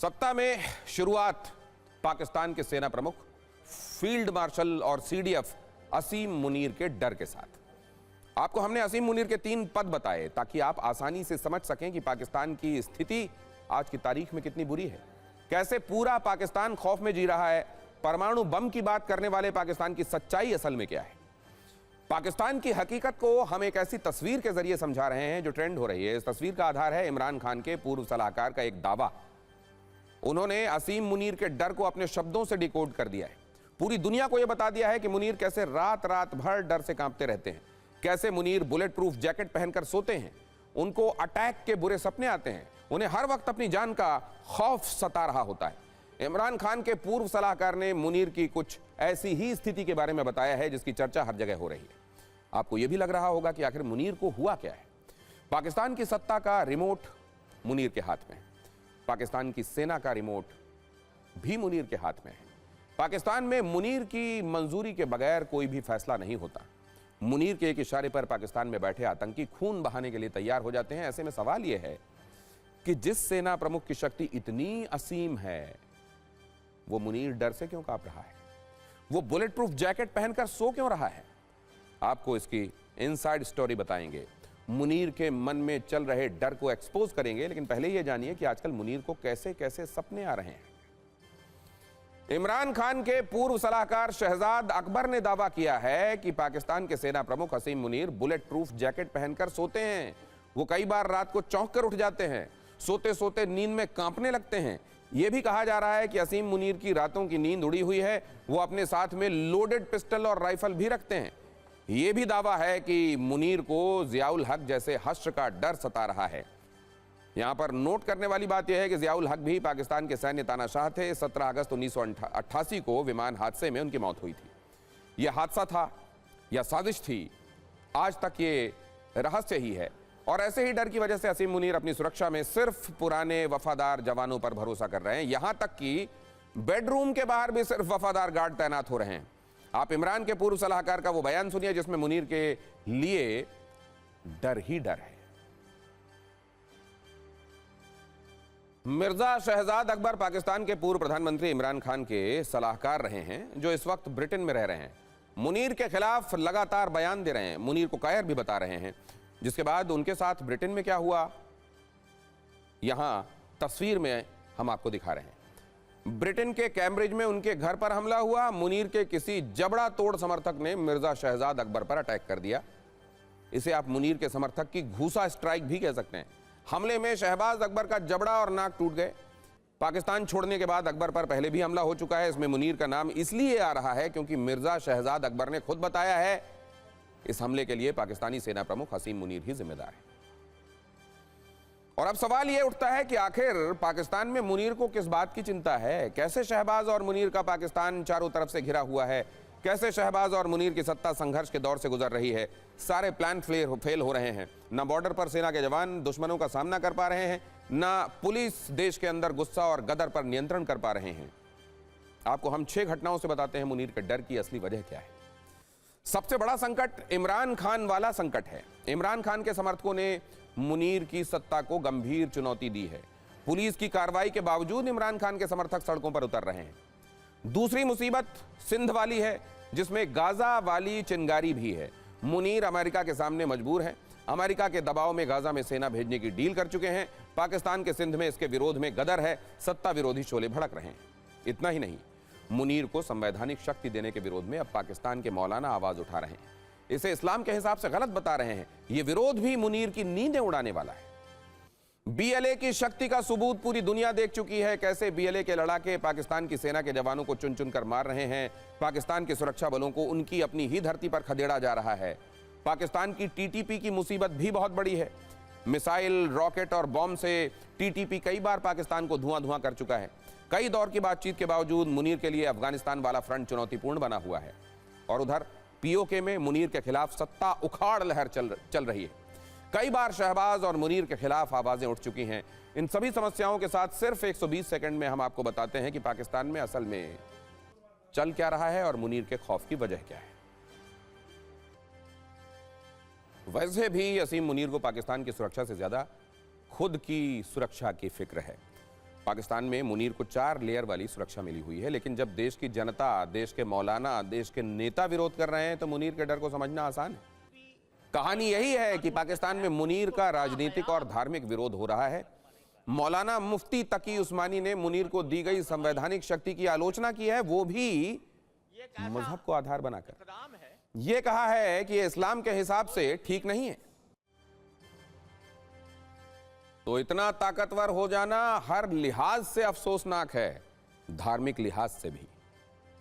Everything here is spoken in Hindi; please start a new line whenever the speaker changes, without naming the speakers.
सत्ता में शुरुआत पाकिस्तान के सेना प्रमुख फील्ड मार्शल और सीडीएफ असीम मुनीर के डर के साथ। आपको हमने असीम मुनीर के 3 पद बताए ताकि आप आसानी से समझ सकें कि पाकिस्तान की स्थिति आज की तारीख में कितनी बुरी है, कैसे पूरा पाकिस्तान खौफ में जी रहा है, परमाणु बम की बात करने वाले पाकिस्तान की सच्चाई असल में क्या है। पाकिस्तान की हकीकत को हम एक ऐसी तस्वीर के जरिए समझा रहे हैं जो ट्रेंड हो रही है। इस तस्वीर का आधार है इमरान खान के पूर्व सलाहकार का एक दावा। उन्होंने असीम मुनीर के डर को अपने शब्दों से डिकोड कर दिया है। पूरी दुनिया को यह बता दिया है कि मुनीर कैसे रात रात भर डर से कांपते रहते हैं, कैसे मुनीर बुलेट प्रूफ जैकेट पहनकर सोते हैं, उनको अटैक के बुरे सपने आते हैं, उन्हें हर वक्त अपनी जान का खौफ सता रहा होता है। इमरान खान के पूर्व सलाहकार ने मुनीर की कुछ ऐसी ही स्थिति के बारे में बताया है जिसकी चर्चा हर जगह हो रही है। आपको यह भी लग रहा होगा कि आखिर मुनीर को हुआ क्या है। पाकिस्तान की सत्ता का रिमोट मुनीर के हाथ में है, पाकिस्तान की सेना का रिमोट भी मुनीर के हाथ में है। पाकिस्तान में मुनीर की मंजूरी के बगैर कोई भी फैसला नहीं होता। मुनीर के एक इशारे पर पाकिस्तान में बैठे आतंकी खून बहाने के लिए तैयार हो जाते हैं। ऐसे में सवाल यह है कि जिस सेना प्रमुख की शक्ति इतनी असीम है, वो मुनीर डर से क्यों कांप रहा है, वो बुलेट प्रूफ जैकेट पहनकर सो क्यों रहा है। आपको इसकी इनसाइड स्टोरी बताएंगे, मुनीर के मन में चल रहे डर को एक्सपोज करेंगे। लेकिन पहले यह जानिए कि आजकल मुनीर को कैसे कैसे सपने आ रहे हैं। इमरान खान के पूर्व सलाहकार शहजाद अकबर ने दावा किया है कि पाकिस्तान के सेना प्रमुख असीम मुनीर बुलेट प्रूफ जैकेट पहनकर सोते हैं। वो कई बार रात को चौंक कर उठ जाते हैं, सोते सोते नींद में कांपने लगते हैं। यह भी कहा जा रहा है कि असीम मुनीर की रातों की नींद उड़ी हुई है। वो अपने साथ में लोडेड पिस्टल और राइफल भी रखते हैं। यह भी दावा है कि मुनीर को जियाउल हक जैसे हश्र का डर सता रहा है। यहां पर नोट करने वाली बात यह है कि जियाउल हक भी पाकिस्तान के सैन्य तानाशाह थे। 17 अगस्त 1988 को विमान हादसे में उनकी मौत हुई थी। यह हादसा था या साजिश थी, आज तक ये रहस्य ही है। और ऐसे ही डर की वजह से असीम मुनीर अपनी सुरक्षा में सिर्फ पुराने वफादार जवानों पर भरोसा कर रहे हैं। यहां तक कि बेडरूम के बाहर भी सिर्फ वफादार गार्ड तैनात हो रहे हैं। आप इमरान के पूर्व सलाहकार का वो बयान सुनिए जिसमें मुनीर के लिए डर ही डर है। मिर्जा शहजाद अकबर पाकिस्तान के पूर्व प्रधानमंत्री इमरान खान के सलाहकार रहे हैं, जो इस वक्त ब्रिटेन में रह रहे हैं। मुनीर के खिलाफ लगातार बयान दे रहे हैं, मुनीर को कायर भी बता रहे हैं। जिसके बाद उनके साथ ब्रिटेन में क्या हुआ, यहां तस्वीर में हम आपको दिखा रहे हैं। ब्रिटेन के कैम्ब्रिज में उनके घर पर हमला हुआ। मुनीर के किसी जबड़ा तोड़ समर्थक ने मिर्जा शहजाद अकबर पर अटैक कर दिया। इसे आप मुनीर के समर्थक की घूसा स्ट्राइक भी कह सकते हैं। हमले में शहबाज अकबर का जबड़ा और नाक टूट गए। पाकिस्तान छोड़ने के बाद अकबर पर पहले भी हमला हो चुका है। इसमें मुनीर का नाम इसलिए आ रहा है क्योंकि मिर्जा शहजाद अकबर ने खुद बताया है इस हमले के लिए पाकिस्तानी सेना प्रमुख असीम मुनीर ही जिम्मेदार है। और अब सवाल यह उठता है कि आखिर पाकिस्तान में मुनीर को किस बात की चिंता है। कैसे शहबाज और मुनीर का पाकिस्तान चारों तरफ से घिरा हुआ है, कैसे शहबाज और मुनीर की सत्ता संघर्ष के दौर से गुजर रही है। सारे प्लान फेल हो रहे हैं। ना बॉर्डर पर सेना के जवान दुश्मनों का सामना कर पा रहे हैं, ना पुलिस देश के अंदर गुस्सा और गदर पर नियंत्रण कर पा रहे हैं। आपको हम 6 घटनाओं से बताते हैं मुनीर के डर की असली वजह क्या है। सबसे बड़ा संकट इमरान खान वाला संकट है। इमरान खान के समर्थकों ने मुनीर की सत्ता को गंभीर चुनौती दी है। पुलिस की कार्रवाई के बावजूद इमरान खान के समर्थक सड़कों पर उतर रहे हैं। दूसरी मुसीबत सिंध वाली है, जिसमें गाजा वाली चिंगारी भी है। मुनीर अमेरिका के सामने मजबूर है। अमेरिका के दबाव में गाजा में सेना भेजने की डील कर चुके हैं। पाकिस्तान के सिंध में इसके विरोध में गदर है। सत्ता विरोधी शोले भड़क रहे हैं। इतना ही नहीं, मुनीर को संवैधानिक शक्ति देने के विरोध में अब पाकिस्तान के मौलाना आवाज उठा रहे हैं। इसे इस्लाम के हिसाब से गलत बता रहे हैं। यह विरोध भी मुनीर की नींदें उड़ाने वाला है। बीएलए की शक्ति का सबूत पूरी दुनिया देख चुकी है। कैसे बीएलए के लड़ाके पाकिस्तान की सेना के जवानों को चुन चुन कर मार रहे हैं। पाकिस्तान के सुरक्षा बलों को उनकी अपनी ही धरती पर खदेड़ा जा रहा है। पाकिस्तान की टीटीपी की मुसीबत भी बहुत बड़ी है। मिसाइल, रॉकेट और बॉम्ब से टीटीपी कई बार पाकिस्तान को धुआं धुआं कर चुका है। कई दौर की बातचीत के बावजूद मुनीर के लिए अफगानिस्तान वाला फ्रंट चुनौतीपूर्ण बना हुआ है। और उधर पीओके में मुनीर के खिलाफ सत्ता उखाड़ लहर चल रही है। कई बार शहबाज और मुनीर के खिलाफ आवाजें उठ चुकी हैं। इन सभी समस्याओं के साथ सिर्फ 120 सेकंड में हम आपको बताते हैं कि पाकिस्तान में असल में चल क्या रहा है और मुनीर के खौफ की वजह क्या है। वैसे भी असीम मुनीर को पाकिस्तान की सुरक्षा से ज्यादा खुद की सुरक्षा की फिक्र है। पाकिस्तान में मुनीर को 4 लेयर वाली सुरक्षा मिली हुई है, लेकिन जब देश की जनता, देश के मौलाना, देश के नेता विरोध कर रहे हैं तो मुनीर के डर को समझना आसान है। कहानी यही है कि पाकिस्तान में मुनीर का राजनीतिक और धार्मिक विरोध हो रहा है। मौलाना मुफ्ती तकी उस्मानी ने मुनीर को दी गई संवैधानिक शक्ति की आलोचना की है, वो भी मजहब को आधार बनाकर। यह कहा है कि इस्लाम के हिसाब से ठीक नहीं है। तो इतना ताकतवर हो जाना हर लिहाज से अफसोसनाक है, धार्मिक लिहाज से भी।